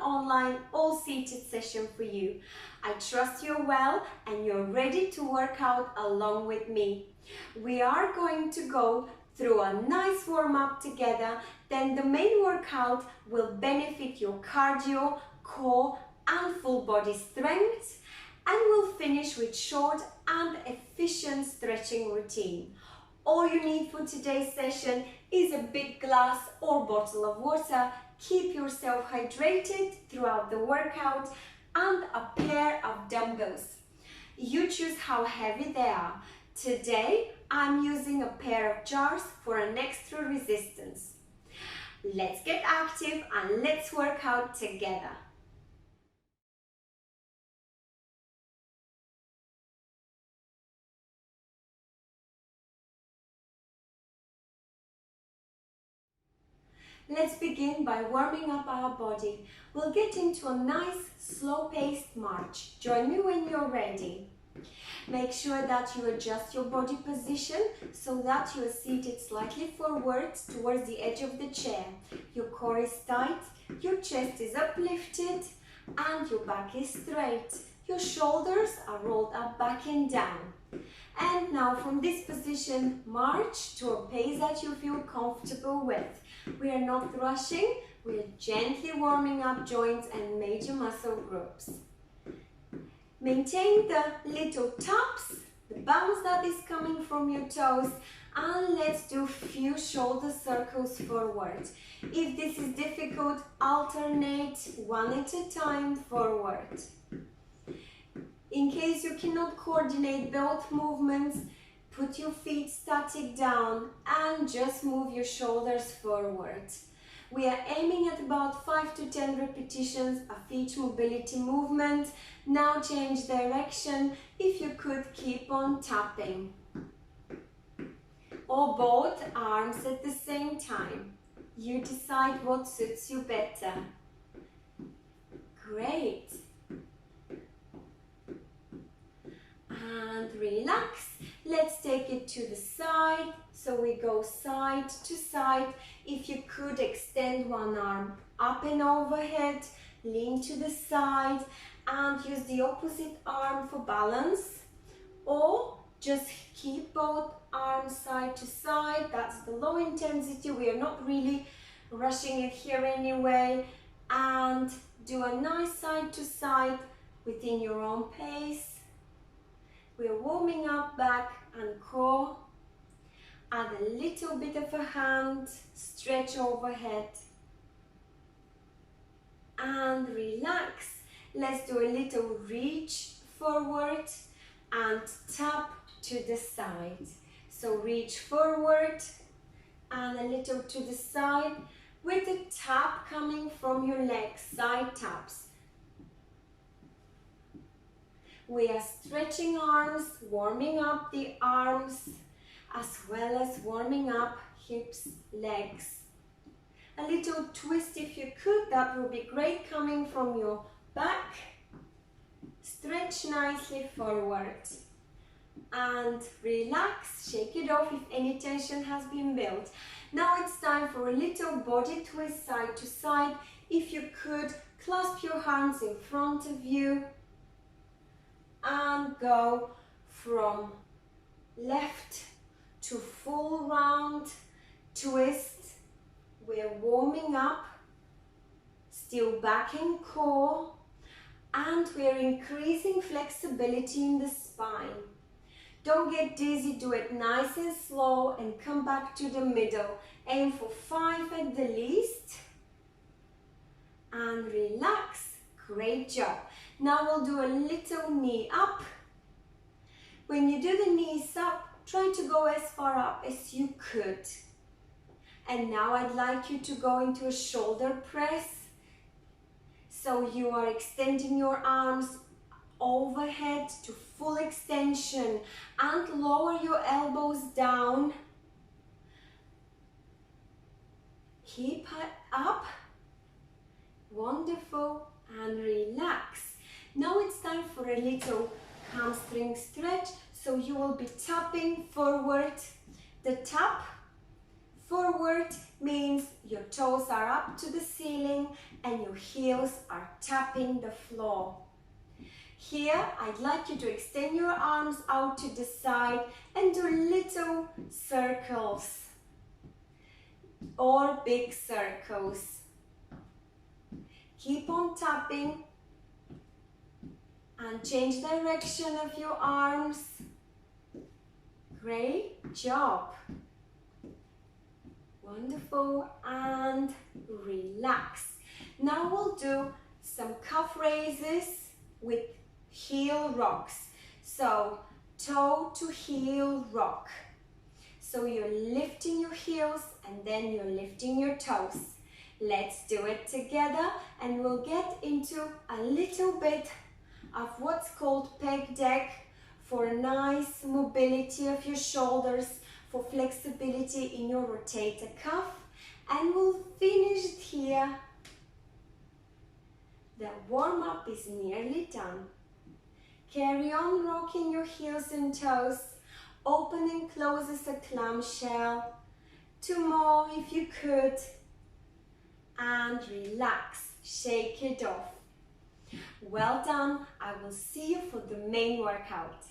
online all-seated session for you. I trust you're well and you're ready to work out along with me. We are going to go through a nice warm-up together, then the main workout will benefit your cardio, core and full body strength, and we'll finish with short and efficient stretching routine. All you need for today's session is a big glass or bottle of water. Keep yourself hydrated throughout the workout and a pair of dumbbells. You choose how heavy they are. Today, I'm using a pair of jars for an extra resistance. Let's get active and let's work out together. Let's begin by warming up our body. We'll get into a nice slow-paced march. Join me when you're ready. Make sure that you adjust your body position so that you are seated slightly forward towards the edge of the chair. Your core is tight, your chest is uplifted and your back is straight. Your shoulders are rolled up, back and down. And now from this position, march to a pace that you feel comfortable with. We are not rushing, we are gently warming up joints and major muscle groups. Maintain the little taps, the bounce that is coming from your toes, and let's do a few shoulder circles forward. If this is difficult, alternate one at a time forward. In case you cannot coordinate both movements, put your feet static down and just move your shoulders forward. We are aiming at about 5 to 10 repetitions of each mobility movement. Now change direction if you could keep on tapping. Or both arms at the same time. You decide what suits you better. Great. And relax. Let's take it to the side. So we go side to side. If you could extend one arm up and overhead, lean to the side and use the opposite arm for balance, or just keep both arms side to side. That's the low intensity. We are not really rushing it here anyway. And do a nice side to side within your own pace. We are warming up back and core. Add a little bit of a hand, stretch overhead. And relax. Let's do a little reach forward and tap to the side. So reach forward and a little to the side with the tap coming from your legs, side taps. We are stretching arms, warming up the arms, as well as warming up hips, legs. A little twist if you could, that would be great, coming from your back. Stretch nicely forward. And relax, shake it off if any tension has been built. Now it's time for a little body twist side to side. If you could, clasp your hands in front of you and go from left to full round twist. We're warming up, still back and core, and we're increasing flexibility in the spine. Don't get dizzy, do it nice and slow and come back to the middle. Aim for 5 at the least and relax. Great job. Now we'll do a little knee up. When you do the knees up, try to go as far up as you could. And now I'd like you to go into a shoulder press. So you are extending your arms overhead to full extension and lower your elbows down. Keep it up. Wonderful. And relax. Now it's time for a little hamstring stretch. So you will be tapping forward. The tap Forward means your toes are up to the ceiling and your heels are tapping the floor. Here, I'd like you to extend your arms out to the side and do little circles or big circles. Keep on tapping and change direction of your arms. Great job. Wonderful, and relax. Now we'll do some calf raises with heel rocks. So toe to heel rock. So you're lifting your heels and then you're lifting your toes. Let's do it together and we'll get into a little bit of what's called peg deck for a nice mobility of your shoulders, for flexibility in your rotator cuff, and we'll finish it here. The warm-up is nearly done. Carry on rocking your heels and toes. Open and close as a clamshell. 2 more if you could. And relax. Shake it off. Well done. I will see you for the main workout.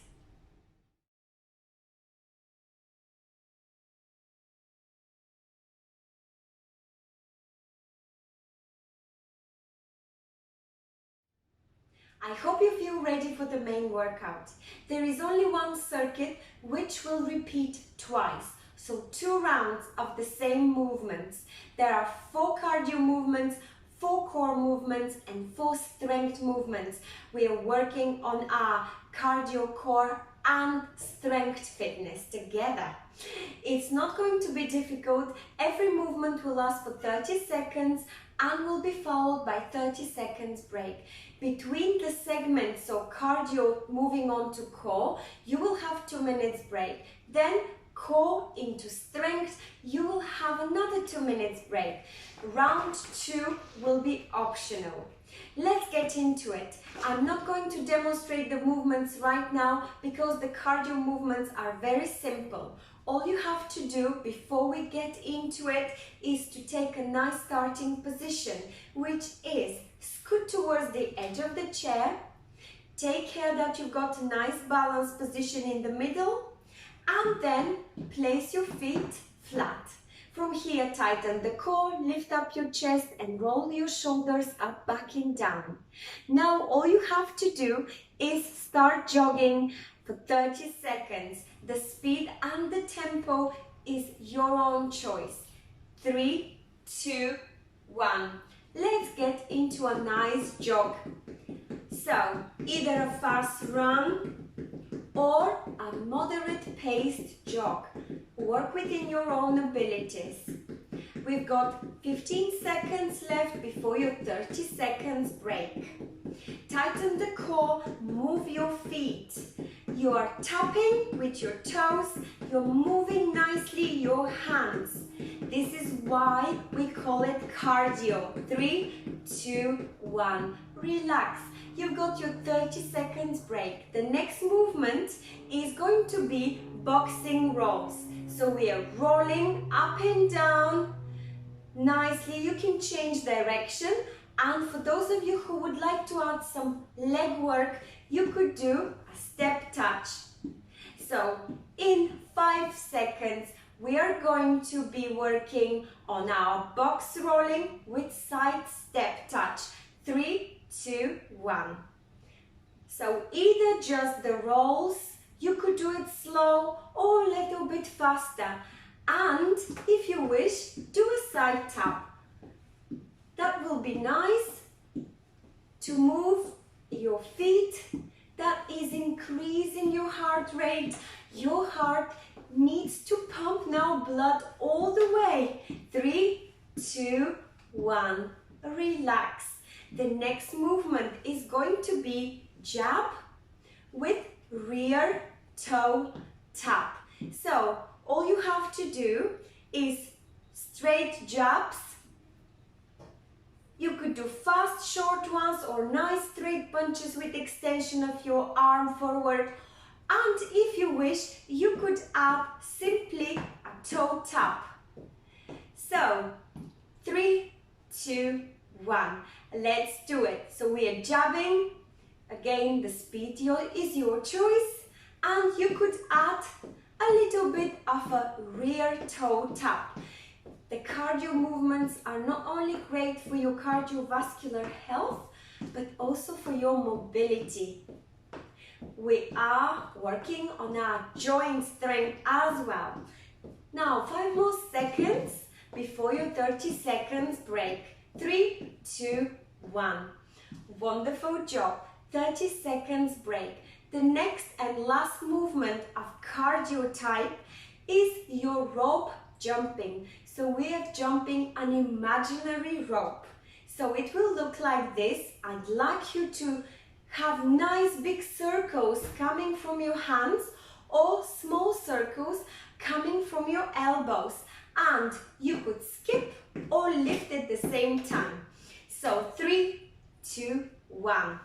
I hope you feel ready for the main workout. There is only one circuit which will repeat twice. So 2 rounds of the same movements. There are 4 cardio movements, 4 core movements and 4 strength movements. We are working on our cardio, core and strength fitness together. It's not going to be difficult. Every movement will last for 30 seconds and will be followed by 30 seconds break. Between the segments, so cardio moving on to core, you will have 2 minutes break. Then core into strength, you will have another 2 minutes break. Round 2 will be optional. Let's get into it. I'm not going to demonstrate the movements right now because the cardio movements are very simple. All you have to do before we get into it is to take a nice starting position, which is scoot towards the edge of the chair. Take care that you've got a nice balanced position in the middle, and then place your feet flat. From here, tighten the core, lift up your chest and roll your shoulders up, back and down. Now all you have to do is start jogging for 30 seconds. The speed and the tempo is your own choice. 3, 2, 1. Let's get into a nice jog. So, either a fast run or a moderate paced jog. Work within your own abilities. We've got 15 seconds left before your 30 seconds break. Tighten the core, move your feet. You are tapping with your toes, you're moving nicely your hands. This is why we call it cardio. 3, 2, 1. Relax. You've got your 30 seconds break. The next movement is going to be boxing rolls. So we are rolling up and down nicely. You can change direction. And for those of you who would like to add some leg work, you could do a step touch. So in 5 seconds, we are going to be working on our box rolling with side step touch. 3, 2, 1. So either just the rolls, you could do it slow or a little bit faster. And if you wish, do a side tap. That will be nice to move your feet. That is increasing your heart rate. Your heart needs to pump now blood all the way. 3, 2, 1. Relax. The next movement is going to be jab with rear toe tap. So all you have to do is straight jabs. You could do fast short ones or nice straight punches with extension of your arm forward. And if you wish, you could add simply a toe tap. So 3, 2, 1. Let's do it. So we are jabbing. Again, the speed is your choice, and you could add a little bit of a rear toe tap. The cardio movements are not only great for your cardiovascular health, but also for your mobility. We are working on our joint strength as well. Now, 5 more seconds before your 30 seconds break. 3, 2, 1. Wonderful job. 30 seconds break. The next and last movement of cardio type is your rope jumping. So we are jumping an imaginary rope. So it will look like this. I'd like you to have nice big circles coming from your hands or small circles coming from your elbows. And you could skip or lift at the same time. So 3, 2, 1.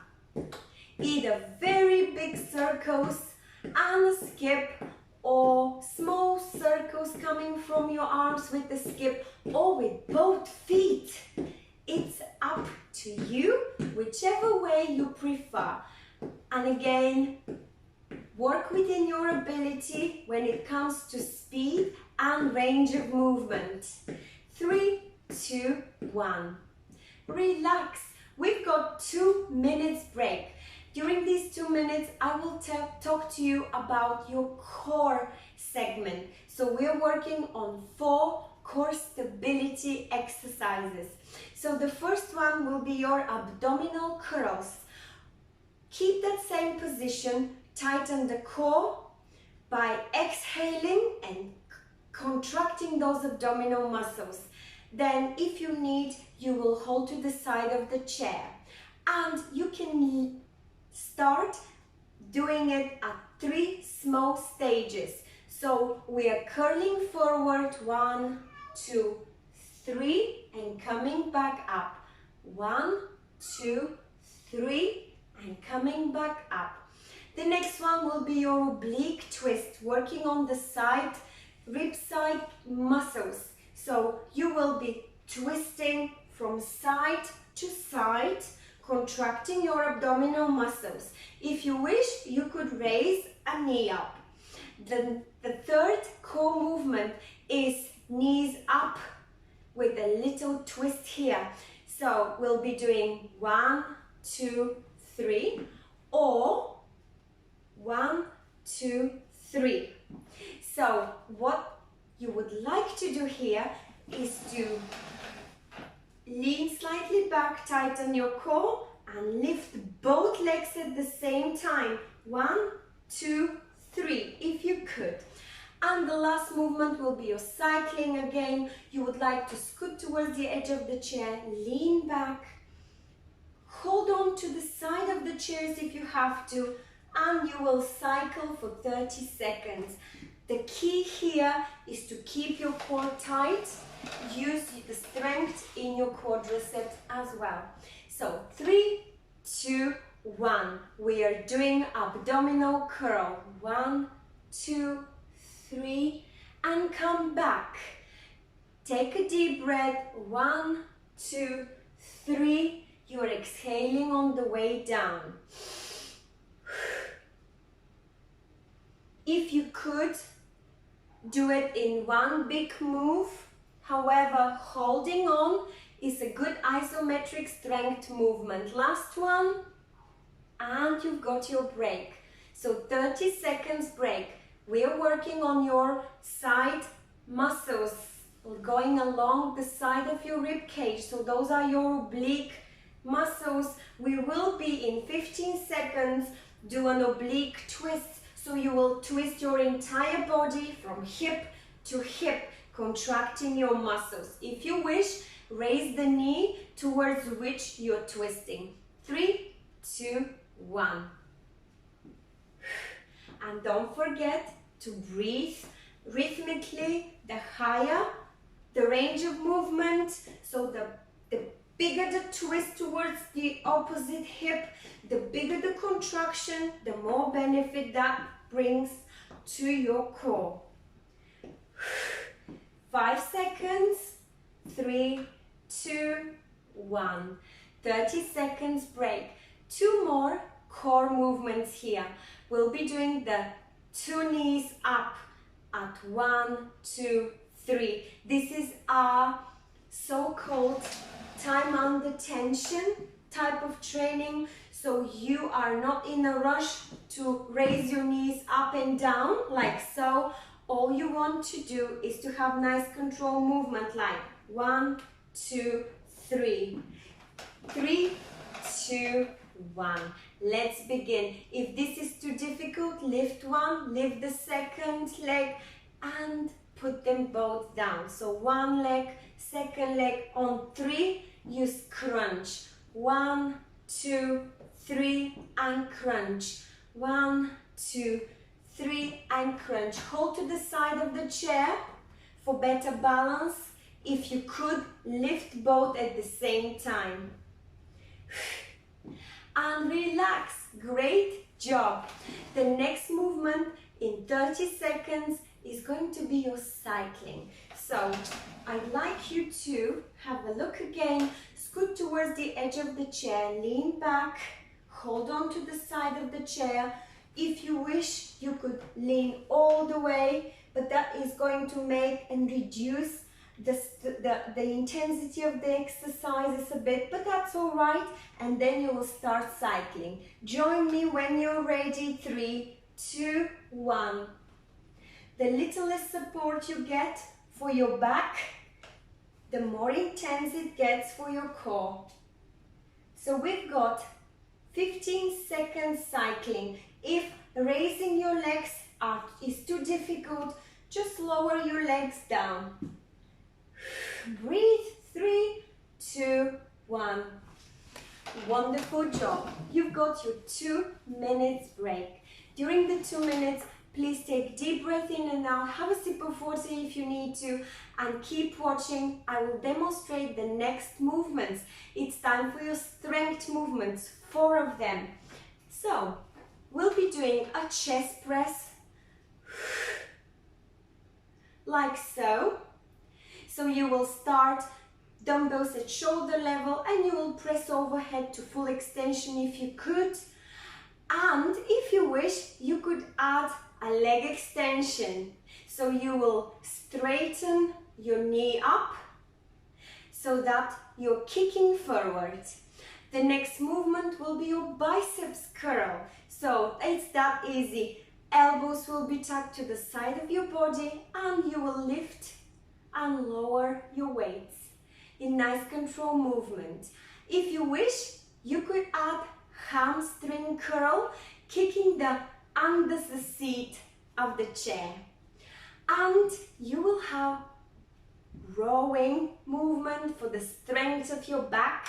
Either very big circles and a skip, or small circles coming from your arms with the skip, or with both feet. It's up to you, whichever way you prefer. And again, work within your ability when it comes to speed and range of movement. 3, 2, 1. Relax. We've got 2 minutes break. During these 2 minutes, I will talk to you about your core segment. So we're working on 4 core stability exercises. So the first one will be your abdominal curls. Keep that same position, tighten the core by exhaling and contracting those abdominal muscles. Then if you need, you will hold to the side of the chair. And you can start doing it at 3 small stages. So we are curling forward, 1, 2, 3, and coming back up. 1, 2, 3, and coming back up. The next one will be your oblique twist, working on the side, rib side muscles. So you will be twisting from side to side, contracting your abdominal muscles. If you wish, you could raise a knee up. The third core movement is knees up with a little twist here. So we'll be doing 1, 2, 3, or 1, 2, 3. So what you would like to do here is to lean slightly back, tighten your core, and lift both legs at the same time. 1, 2, 3, if you could. And the last movement will be your cycling again. You would like to scoot towards the edge of the chair, lean back, hold on to the side of the chairs if you have to, and you will cycle for 30 seconds. The key here is to keep your core tight. Use the strength in your quadriceps as well. So 3, 2, 1. We are doing abdominal curl. 1, 2, 3, and come back. Take a deep breath. 1, 2, 3. You are exhaling on the way down. If you could, do it in one big move. However, holding on is a good isometric strength movement. Last one, and you've got your break. So 30 seconds break. We are working on your side muscles going along the side of your rib cage. So those are your oblique muscles. We will be in 15 seconds do an oblique twist. So you will twist your entire body from hip to hip, contracting your muscles. If you wish, raise the knee towards which you're twisting. 3, 2, 1. And don't forget to breathe rhythmically. The higher the range of movement, so the bigger the twist towards the opposite hip, the bigger the contraction, the more benefit that brings to your core. 5 seconds, 3, 2, 1. 30 seconds break. 2 more core movements here. We'll be doing the 2 knees up at 1, 2, 3. This is our so-called time under tension type of training, so you are not in a rush to raise your knees up and down like so. All you want to do is to have nice control movement like 1, 2, 3. 3, 2, 1. Let's begin. If this is too difficult, lift one, lift the second leg and put them both down. So one leg, second leg. On 3, use crunch. 1, 2, 3 and crunch. 1, 2, 3 and crunch. Hold to the side of the chair for better balance. If you could, lift both at the same time. And relax. Great job. The next movement in 30 seconds is going to be your cycling. So I'd like you to have a look again. Scoot towards the edge of the chair, lean back, hold on to the side of the chair. If you wish, you could lean all the way, but that is going to make and reduce the intensity of the exercises a bit, but that's all right. And then you will start cycling. Join me when you're ready. 3, 2, 1. The little less support you get for your back, the more intense it gets for your core. So we've got 15 seconds cycling. If raising your legs is too difficult, just lower your legs down. Breathe. 3, 2, 1. Wonderful job. You've got your 2 minutes break. During the 2 minutes, please take deep breath in and out. Have a sip of water if you need to, and keep watching. I will demonstrate the next movements. It's time for your strength movements, 4 of them. So we'll be doing a chest press like so. So you will start dumbbells at shoulder level and you will press overhead to full extension if you could. And if you wish, you could add a leg extension. So you will straighten your knee up so that you're kicking forward. The next movement will be your biceps curl. So it's that easy. Elbows will be tucked to the side of your body and you will lift and lower your weights in nice control movement. If you wish, you could add hamstring curl, kicking under the seat of the chair. And you will have rowing movement for the strength of your back.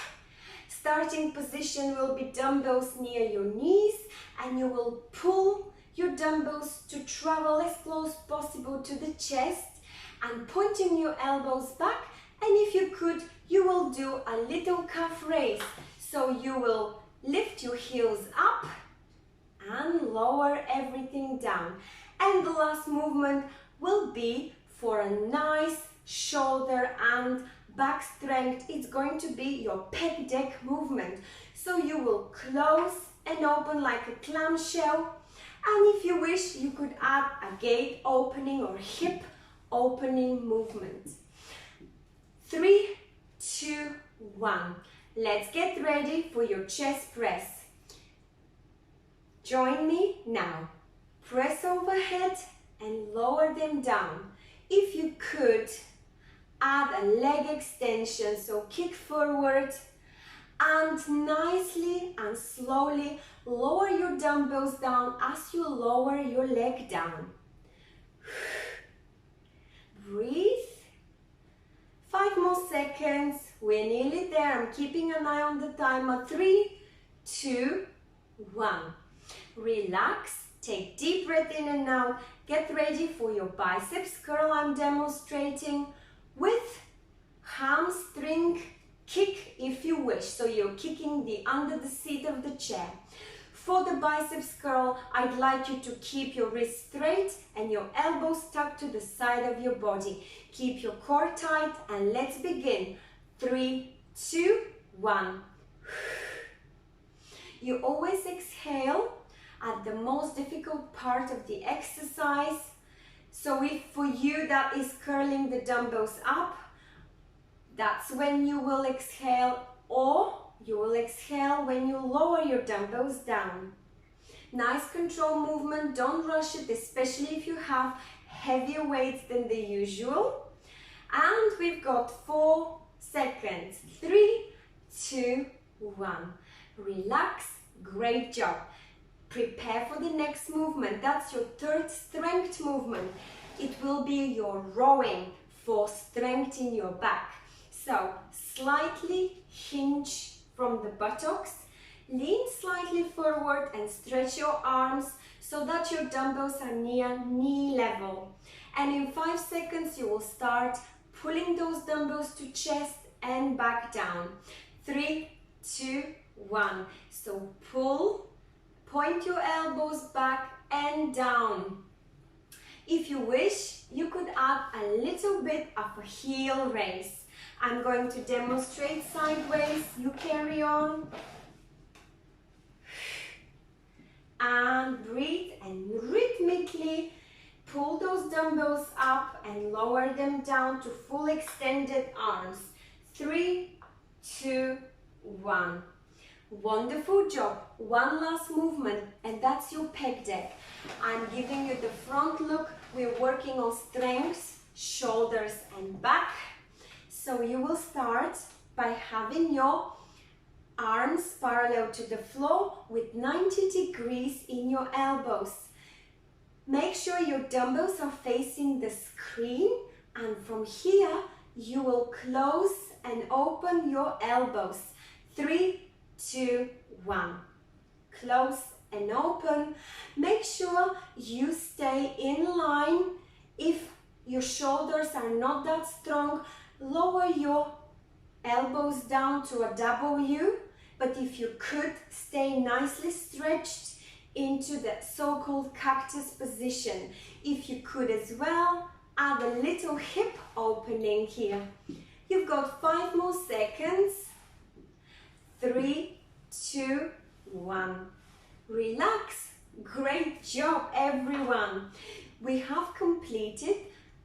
Starting position will be dumbbells near your knees, and you will pull your dumbbells to travel as close as possible to the chest and pointing your elbows back. And if you could, you will do a little calf raise. So you will lift your heels up and lower everything down. And the last movement will be for a nice shoulder and back strength. It's going to be your pec deck movement. So you will close and open like a clamshell. And if you wish, you could add a gate opening or hip opening movement. 3, 2, 1. Let's get ready for your chest press. Join me now. Press overhead and lower them down. If you could, add a leg extension, so kick forward and nicely and slowly lower your dumbbells down as you lower your leg down. Breathe. 5 more seconds. We're nearly there. I'm keeping an eye on the timer. 3, 2, 1. Relax. Take deep breath in and out. Get ready for your biceps curl I'm demonstrating with hamstring kick if you wish. So you're kicking under the seat of the chair. For the biceps curl, I'd like you to keep your wrists straight and your elbows tucked to the side of your body. Keep your core tight and let's begin. 3, 2, 1. You always exhale at the most difficult part of the exercise. So if for you that is curling the dumbbells up, that's when you will exhale, or you will exhale when you lower your dumbbells down. Nice control movement, don't rush it, especially if you have heavier weights than the usual. And we've got 4 seconds. 3, 2, 1. Relax, great job. Prepare for the next movement. That's your third strength movement. It will be your rowing for strength in your back. So slightly hinge from the buttocks, lean slightly forward and stretch your arms so that your dumbbells are near knee level. And in 5 seconds you will start pulling those dumbbells to chest and back down. 3, 2, 1. So pull, point your elbows back and down. If you wish, you could add a little bit of a heel raise. I'm going to demonstrate sideways. You carry on. And breathe and rhythmically pull those dumbbells up and lower them down to full extended arms. 3, 2, 1. Wonderful job. One last movement and that's your pec deck. I'm giving you the front look. We're working on strength, shoulders and back. So you will start by having your arms parallel to the floor with 90 degrees in your elbows. Make sure your dumbbells are facing the screen, and from here you will close and open your elbows. 3, 2, 1. Close and open. Make sure you stay in line. If your shoulders are not that strong, lower your elbows down to a W, but if you could, stay nicely stretched into the so-called cactus position. If you could as well, add a little hip opening here. You've got 5 more seconds. 3, 2, 1. Relax. Great job, everyone. We have completed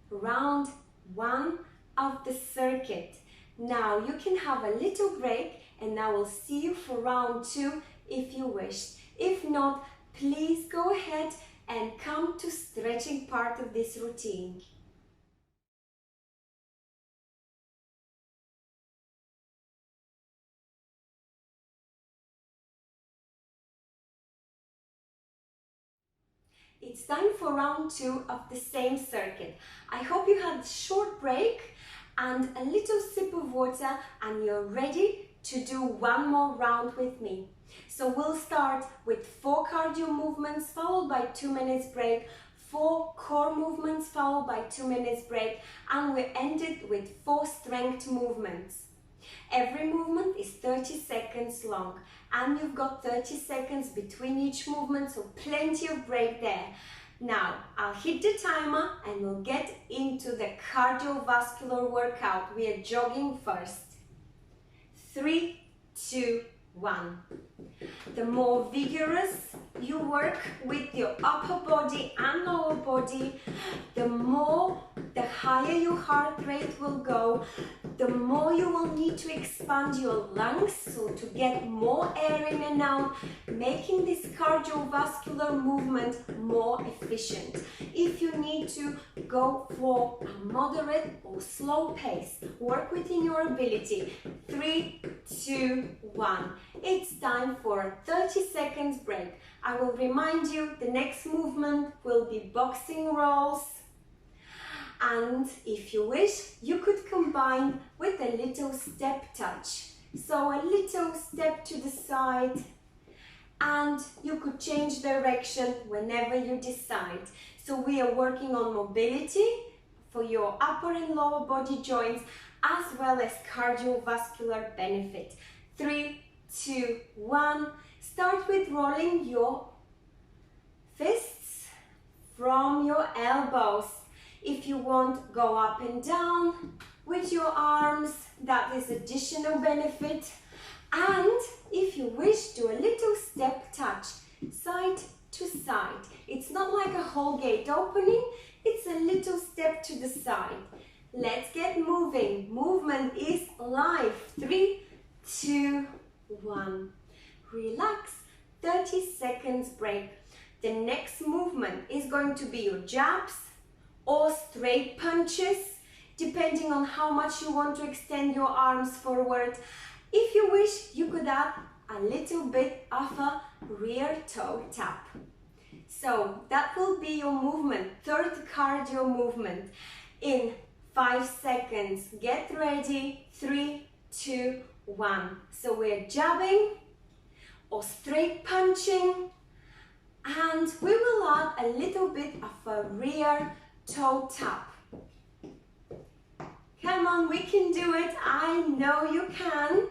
round 1 of the circuit. Now you can have a little break and I will see you for round 2 if you wish. If not, please go ahead and come to stretching part of this routine. It's time for round 2 of the same circuit. I hope you had a short break and a little sip of water and you're ready to do one more round with me. So we'll start with 4 cardio movements followed by 2 minutes break, 4 core movements followed by 2 minutes break, and we ended with 4 strength movements. Every movement is 30 seconds long and you've got 30 seconds between each movement, so plenty of break there. Now, I'll hit the timer and we'll get into the cardiovascular workout. We are jogging first. 3, 2, 1. The more vigorous you work with your upper body and lower body, the higher your heart rate will go, the more you will need to expand your lungs, so to get more air in and out, making this cardiovascular movement more efficient. If you need to go for a moderate or slow pace, work within your ability. 3, 2, 1. It's time for a 30 seconds break. I will remind you the next movement will be boxing rolls. And if you wish, you could combine with a little step touch. So a little step to the side, and you could change direction whenever you decide. So we are working on mobility for your upper and lower body joints, as well as cardiovascular benefit. 3, 2, 1. Start with rolling your fists from your elbows. If you want, go up and down with your arms. That is additional benefit. And if you wish, do a little step touch, side to side. It's not like a whole gate opening, it's a little step to the side. Let's get moving. Movement is life. 3, 2, 1. Relax. 30 seconds break. The next movement is going to be your jabs or straight punches, depending on how much you want to extend your arms forward. If you wish, you could add a little bit of a rear toe tap. So that will be your movement, third cardio movement. In 5 seconds, get ready. 3, 2, 1. So we're jabbing or straight punching, and we will add a little bit of a rear toe tap. Come on, we can do it. I know you can.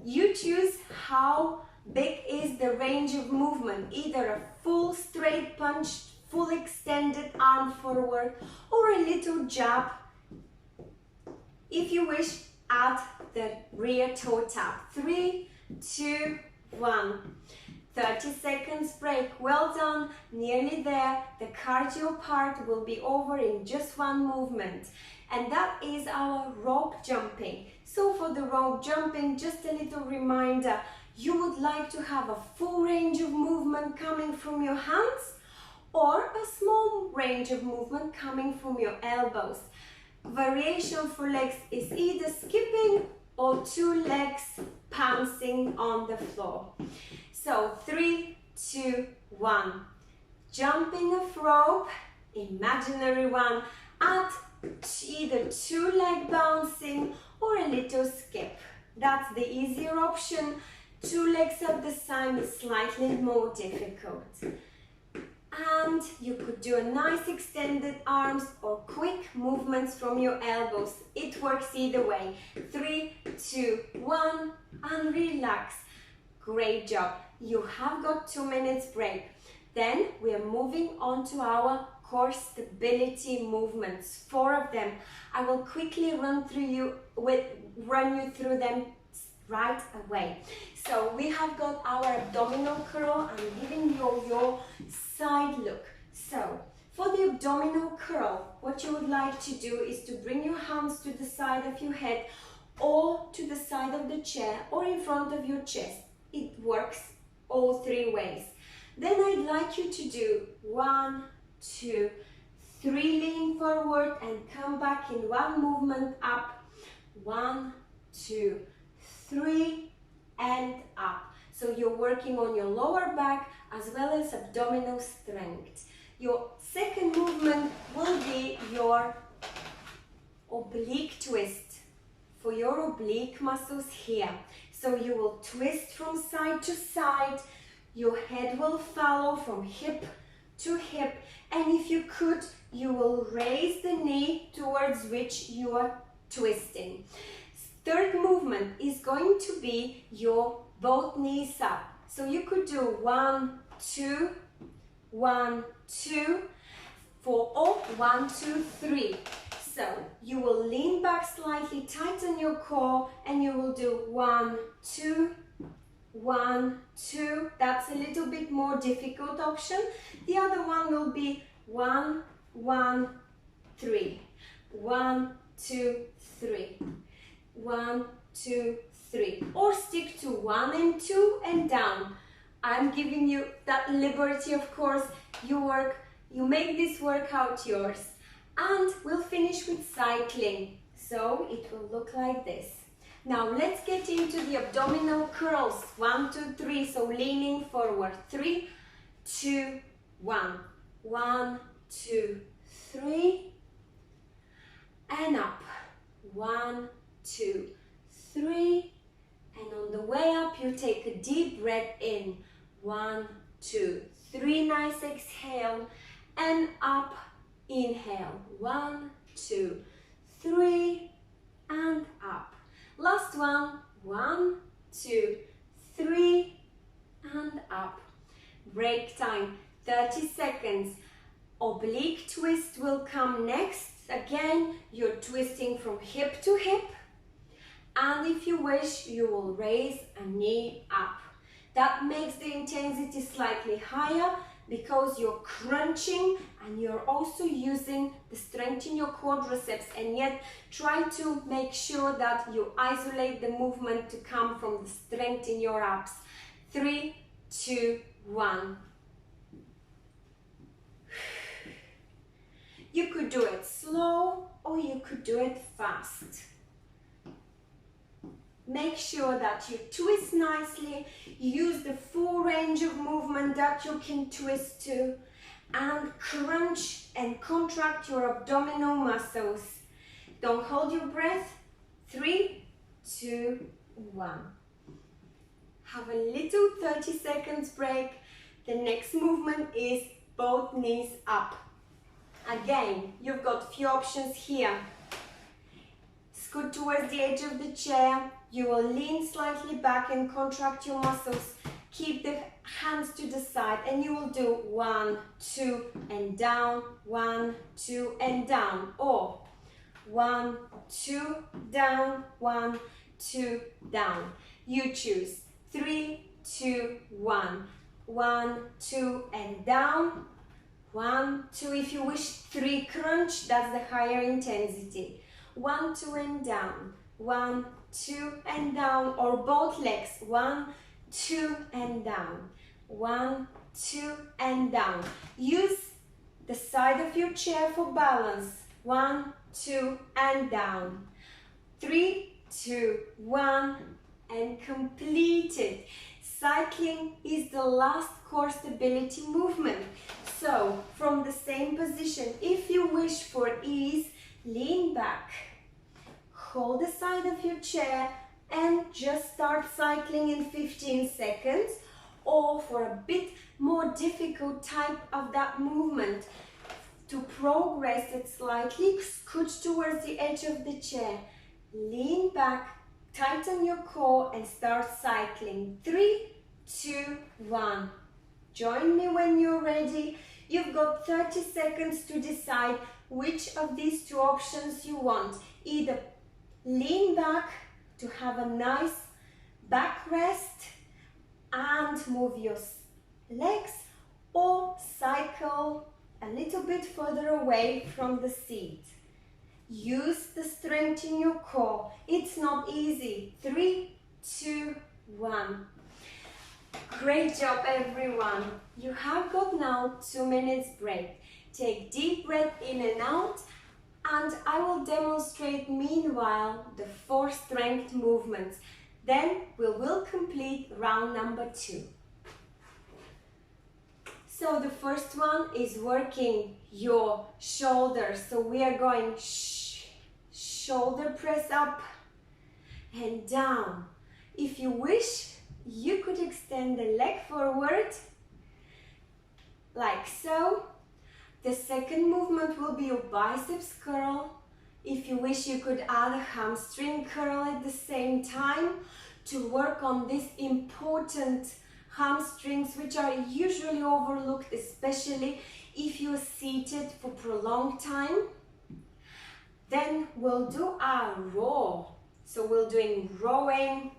You choose how big is the range of movement, either a full straight punch, full extended arm forward, or a little jab. If you wish, add the rear toe tap. 3, 2, 1. 30 seconds break. Well done, nearly there. The cardio part will be over in just one movement, and that is our rope jumping. So for the rope jumping, just a little reminder, you would like to have a full range of movement coming from your hands or a small range of movement coming from your elbows. Variation for legs is either skipping or 2 legs pouncing on the floor. So 3, 2, 1. Jumping off rope, imaginary one, at either 2 leg bouncing or a little skip. That's the easier option. 2 legs at the side is slightly more difficult. And you could do a nice extended arms or quick movements from your elbows. It works either way. 3, 2, 1, and relax. Great job. You have got 2 minutes break. Then we are moving on to our core stability movements, 4 of them. I will quickly run you through them right away. So we have got our abdominal curl. I'm giving you your side look. So for the abdominal curl, what you would like to do is to bring your hands to the side of your head or to the side of the chair or in front of your chest. It works all 3 ways. Then I'd like you to do 1, 2, 3, lean forward and come back in one movement up. 1, 2, 3, and up. So you're working on your lower back as well as abdominal strength. Your second movement will be your oblique twist for your oblique muscles here. So you will twist from side to side. Your head will follow from hip to hip, and if you could, you will raise the knee towards which you are twisting. Third movement is going to be your both knees up. So you could do 1, 2, 1, 2 for all 1, 2, 3. So you will lean back slightly, tighten your core, and you will do 1, 2, 1, 2. That's a little bit more difficult option. The other one will be 1, 1, 3. 1, 2, 3. 1, 2, 3. Or stick to 1 and 2 and down. I'm giving you that liberty, of course. You make this workout yours. And we'll finish with cycling. So it will look like this. Now let's get into the abdominal curls. 1, 2, 3. So leaning forward. 3, 2, 1. 1, 2, 3. And up. 1, 2, 3. And on the way up, you take a deep breath in. 1, 2, 3. Nice exhale. And up. Inhale. 1, 2, 3. And up. Last one. 1, 2, 3. and up. Break time, 30 seconds. Oblique twist will come next. Again, you're twisting from hip to hip. And if you wish, you will raise a knee up. That makes the intensity slightly higher because you're crunching and you're also using the strength in your quadriceps, and yet try to make sure that you isolate the movement to come from the strength in your abs. 3, 2, 1. You could do it slow or you could do it fast. Make sure that you twist nicely, use the full range of movement that you can twist to, and crunch and contract your abdominal muscles. Don't hold your breath. 3, 2, 1. Have a little 30 seconds break. The next movement is both knees up. Again, you've got few options here. Scoot towards the edge of the chair. You will lean slightly back and contract your muscles. Keep the hands to the side and you will do 1, 2 and down, 1, 2 and down, or 1, 2 down, 1, 2 down. You choose. 3, 2, 1. 1, 2 and down. 1, 2. If you wish 3 crunch, that's the higher intensity. 1, 2 and down. 1, 2 and down, or both legs. 1, 2 and down. 1, 2 and down. Use the side of your chair for balance. 1, 2 and down. 3, 2, 1 and complete it. Cycling is the last core stability movement. So from the same position, if you wish for ease, lean back. Hold the side of your chair and just start cycling in 15 seconds, or for a bit more difficult type of that movement, to progress it slightly, scoot towards the edge of the chair, lean back, tighten your core and start cycling. 3, 2, 1. Join me when you're ready. You've got 30 seconds to decide which of these two options you want. Either lean back to have a nice backrest and move your legs, or cycle a little bit further away from the seat. Use the strength in your core. It's not easy. 3, 2, 1. Great job, everyone. You have got now 2 minutes break. Take deep breath in and out, and I will demonstrate meanwhile the 4 strength movements. Then we will complete round number 2. So the first one is working your shoulders. So we are going shoulder press up and down. If you wish, you could extend the leg forward like so. The second movement will be your biceps curl. If you wish, you could add a hamstring curl at the same time to work on these important hamstrings, which are usually overlooked, especially if you're seated for prolonged time. Then we'll do our row. So we're doing rowing.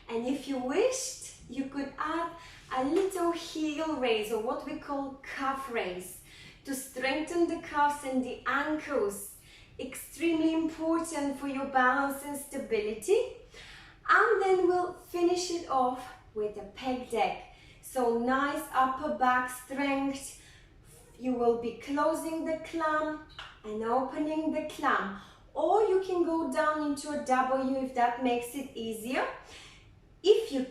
And if you wished, you could add a little heel raise, or what we call calf raise, to strengthen the calves and the ankles. Extremely important for your balance and stability. And then we'll finish it off with a pec deck. So nice upper back strength. You will be closing the clam and opening the clam. Or you can go down into a W if that makes it easier. If you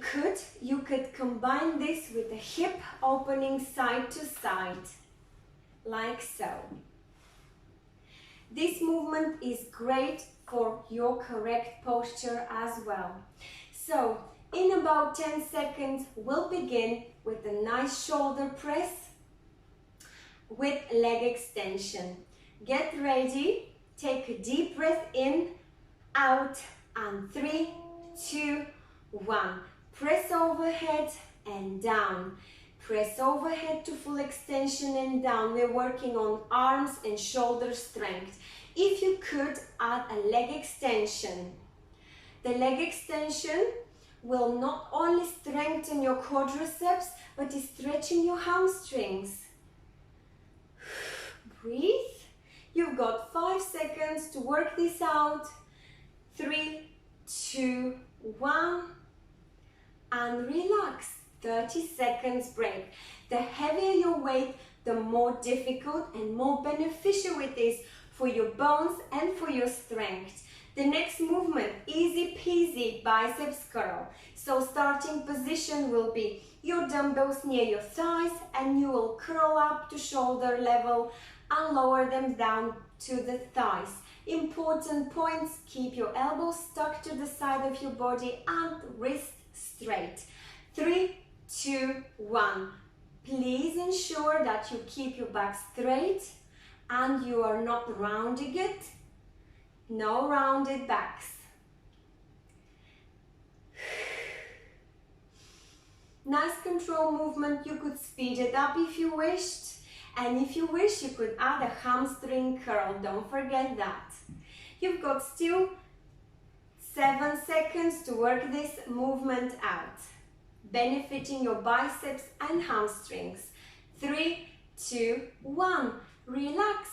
could combine this with a hip opening side to side, like so. This movement is great for your correct posture as well. So in about 10 seconds, we'll begin with a nice shoulder press with leg extension. Get ready, take a deep breath in, out, and 3, 2, 1. Press overhead and down. Press overhead to full extension and down. We're working on arms and shoulder strength. If you could, add a leg extension. The leg extension will not only strengthen your quadriceps, but is stretching your hamstrings. Breathe. You've got 5 seconds to work this out. 3, 2, 1. And relax. 30 seconds break. The heavier your weight, the more difficult and more beneficial it is for your bones and for your strength. The next movement, easy peasy biceps curl. So starting position will be your dumbbells near your thighs and you will curl up to shoulder level and lower them down to the thighs. Important points, keep your elbows stuck to the side of your body and wrist straight. 3, 2, 1. Please ensure that you keep your back straight and you are not rounding it. No rounded backs. Nice control movement. You could speed it up if you wished. And if you wish, you could add a hamstring curl. Don't forget that. You've got still 7 seconds to work this movement out, benefiting your biceps and hamstrings. 3, 2, 1. Relax.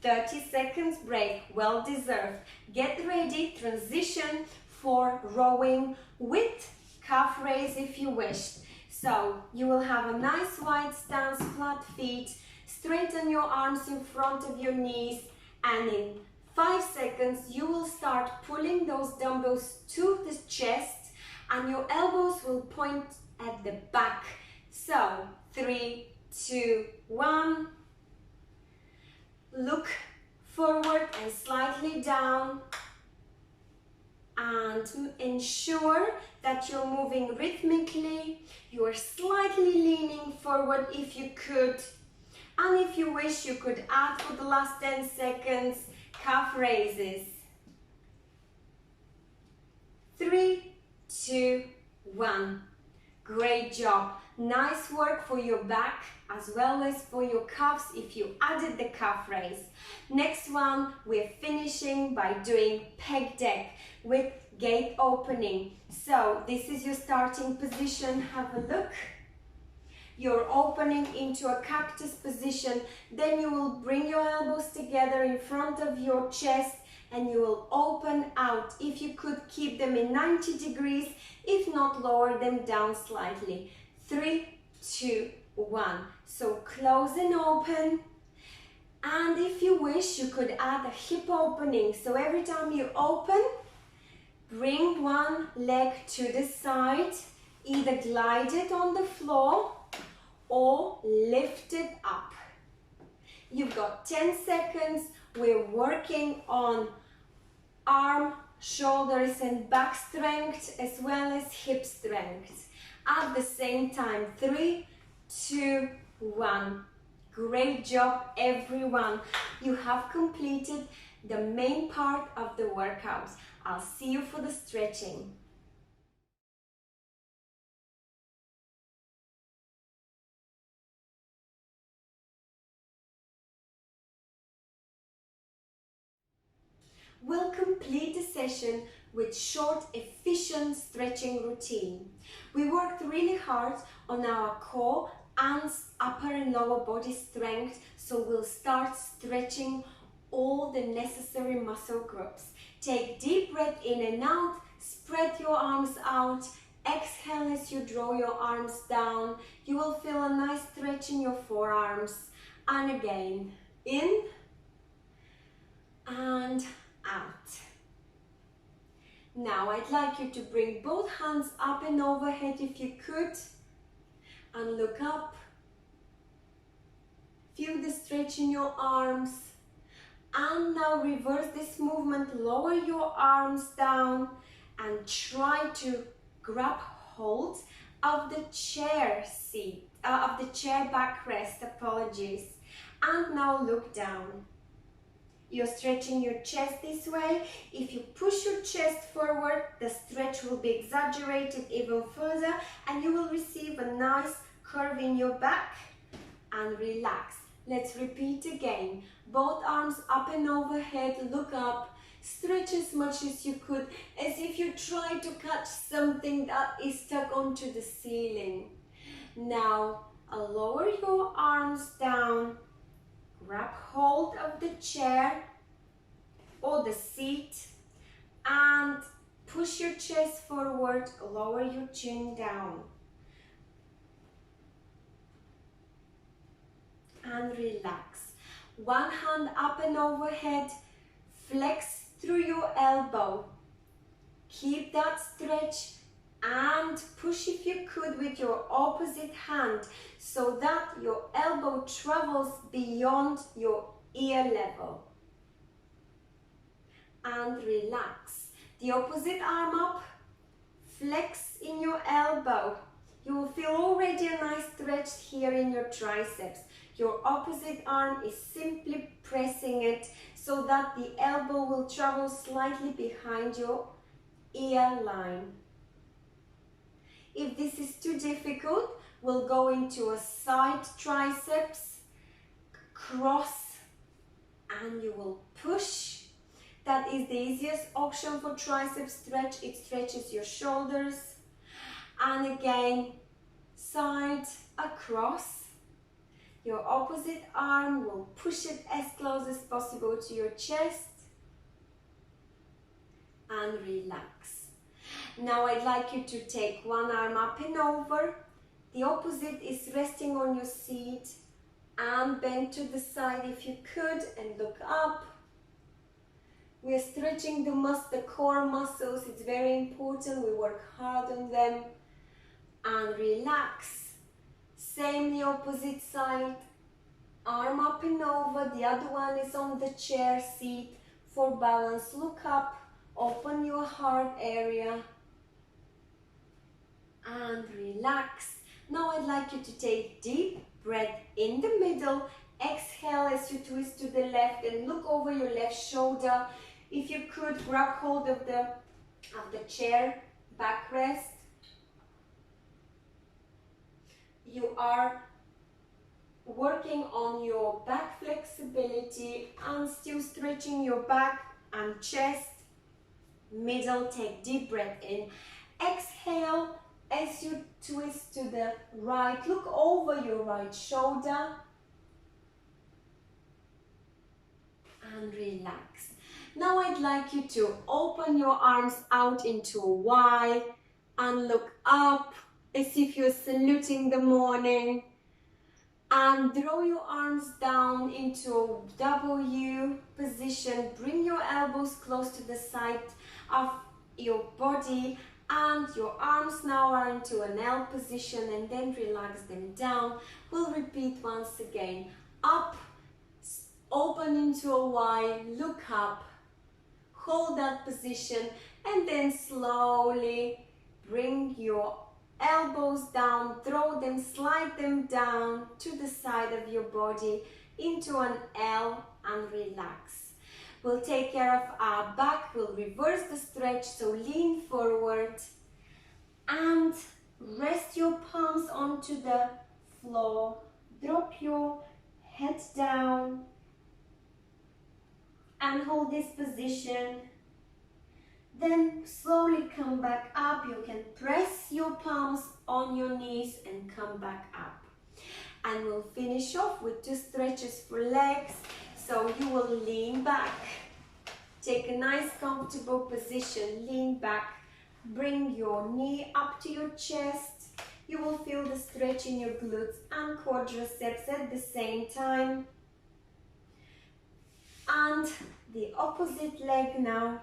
30 seconds break, well deserved. Get ready, transition for rowing with calf raise if you wish. So you will have a nice wide stance, flat feet, straighten your arms in front of your knees, and in 5 seconds you will start pulling those dumbbells to the chest and your elbows will point at the back. So 3, 2, 1. Look forward and slightly down, and ensure that you're moving rhythmically. You're slightly leaning forward if you could, and if you wish you could add for the last 10 seconds calf raises. 3, 2, 1. Great job. Nice work for your back as well as for your calves if you added the calf raise. Next one, we're finishing by doing peg deck with gate opening. So this is your starting position. Have a look. You're opening into a cactus position. Then you will bring your elbows together in front of your chest and you will open out. If you could, keep them in 90 degrees. If not, lower them down slightly. 3, 2, 1. So close and open. And if you wish, you could add a hip opening. So every time you open, bring one leg to the side. Either glide it on the floor or lift it up. You've got 10 seconds. We're working on arm, shoulders and back strength as well as hip strength. At the same time, 3, 2, 1. Great job, everyone. You have completed the main part of the workout. I'll see you for the stretching. We'll complete the session with short, efficient stretching routine. We worked really hard on our core and upper and lower body strength, so we'll start stretching all the necessary muscle groups. Take deep breath in and out, spread your arms out, exhale as you draw your arms down. You will feel a nice stretch in your forearms. And again, in and out. Now I'd like you to bring both hands up and overhead if you could, and look up. Feel the stretch in your arms. And now reverse this movement, lower your arms down and try to grab hold of the chair seat, of the chair backrest, apologies. And now look down. You're stretching your chest this way. If you push your chest forward, the stretch will be exaggerated even further and you will receive a nice curve in your back. And relax. Let's repeat again. Both arms up and overhead, look up. Stretch as much as you could, as if you try to catch something that is stuck onto the ceiling. Now, lower your arms down. Grab hold of the chair or the seat and push your chest forward, lower your chin down. And relax. One hand up and overhead, flex through your elbow. Keep that stretch and push if you could with your opposite hand so that your elbow travels beyond your ear level. And relax. The opposite arm up, flex in your elbow. You will feel already a nice stretch here in your triceps. Your opposite arm is simply pressing it so that the elbow will travel slightly behind your ear line. If this is too difficult, we'll go into a side triceps, cross, and you will push. That is the easiest option for tricep stretch. It stretches your shoulders. And again, side across. Your opposite arm will push it as close as possible to your chest. And relax. Now I'd like you to take one arm up and over. The opposite is resting on your seat. And bend to the side if you could and look up. We are stretching the core muscles. It's very important. We work hard on them. And relax. Same the opposite side. Arm up and over. The other one is on the chair seat. For balance, look up. Open your heart area. And relax. Now I'd like you to take deep breath in the middle. Exhale as you twist to the left and look over your left shoulder. If you could, grab hold of the chair backrest. You are working on your back flexibility and still stretching your back and chest. Middle, take deep breath in. Exhale as you twist to the right. Look over your right shoulder. And relax. Now I'd like you to open your arms out into a Y and look up as if you're saluting the morning. And draw your arms down into a W position. Bring your elbows close to the side of your body and your arms now are into an L position, and then relax them down. We'll repeat once again. Up, open into a Y, look up, hold that position, and then slowly bring your elbows down, throw them, slide them down to the side of your body into an L and relax. We'll take care of our back, we'll reverse the stretch, so lean forward and rest your palms onto the floor. Drop your head down and hold this position. Then slowly come back up. You can press your palms on your knees and come back up. And we'll finish off with 2 stretches for legs. So you will lean back. Take a nice comfortable position. Lean back. Bring your knee up to your chest. You will feel the stretch in your glutes and quadriceps at the same time. And the opposite leg now.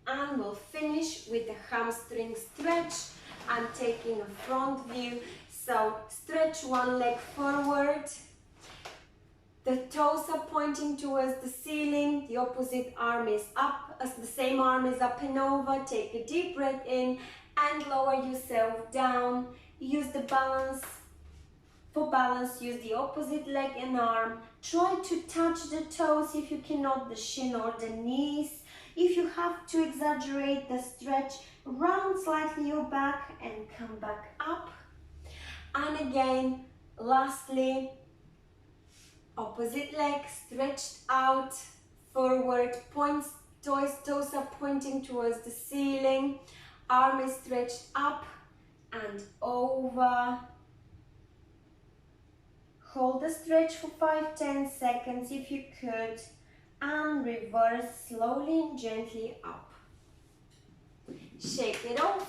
And we'll finish with the hamstring stretch. I'm taking a front view. So stretch one leg forward. The toes are pointing towards the ceiling. The opposite arm is up, as the same arm is up and over. Take a deep breath in and lower yourself down. Use the balance For balance, use the opposite leg and arm. Try to touch the toes if you cannot, the shin or the knees. If you have to exaggerate the stretch, round slightly your back and come back up. And again, lastly, opposite leg stretched out, forward, toes are pointing towards the ceiling, arm is stretched up and over. Hold the stretch for 5-10 seconds if you could, and reverse slowly and gently up. Shake it off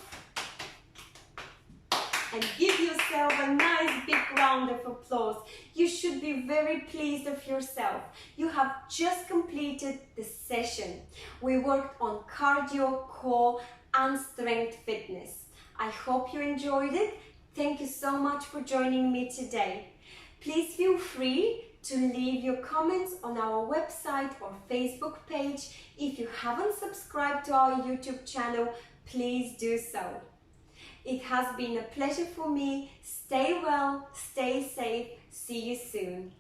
and give yourself a nice big round of applause. You should be very pleased of yourself. You have just completed the session. We worked on cardio, core and strength fitness. I hope you enjoyed it. Thank you so much for joining me today. Please feel free to leave your comments on our website or Facebook page. If you haven't subscribed to our YouTube channel, please do so. It has been a pleasure for me. Stay well, stay safe. See you soon.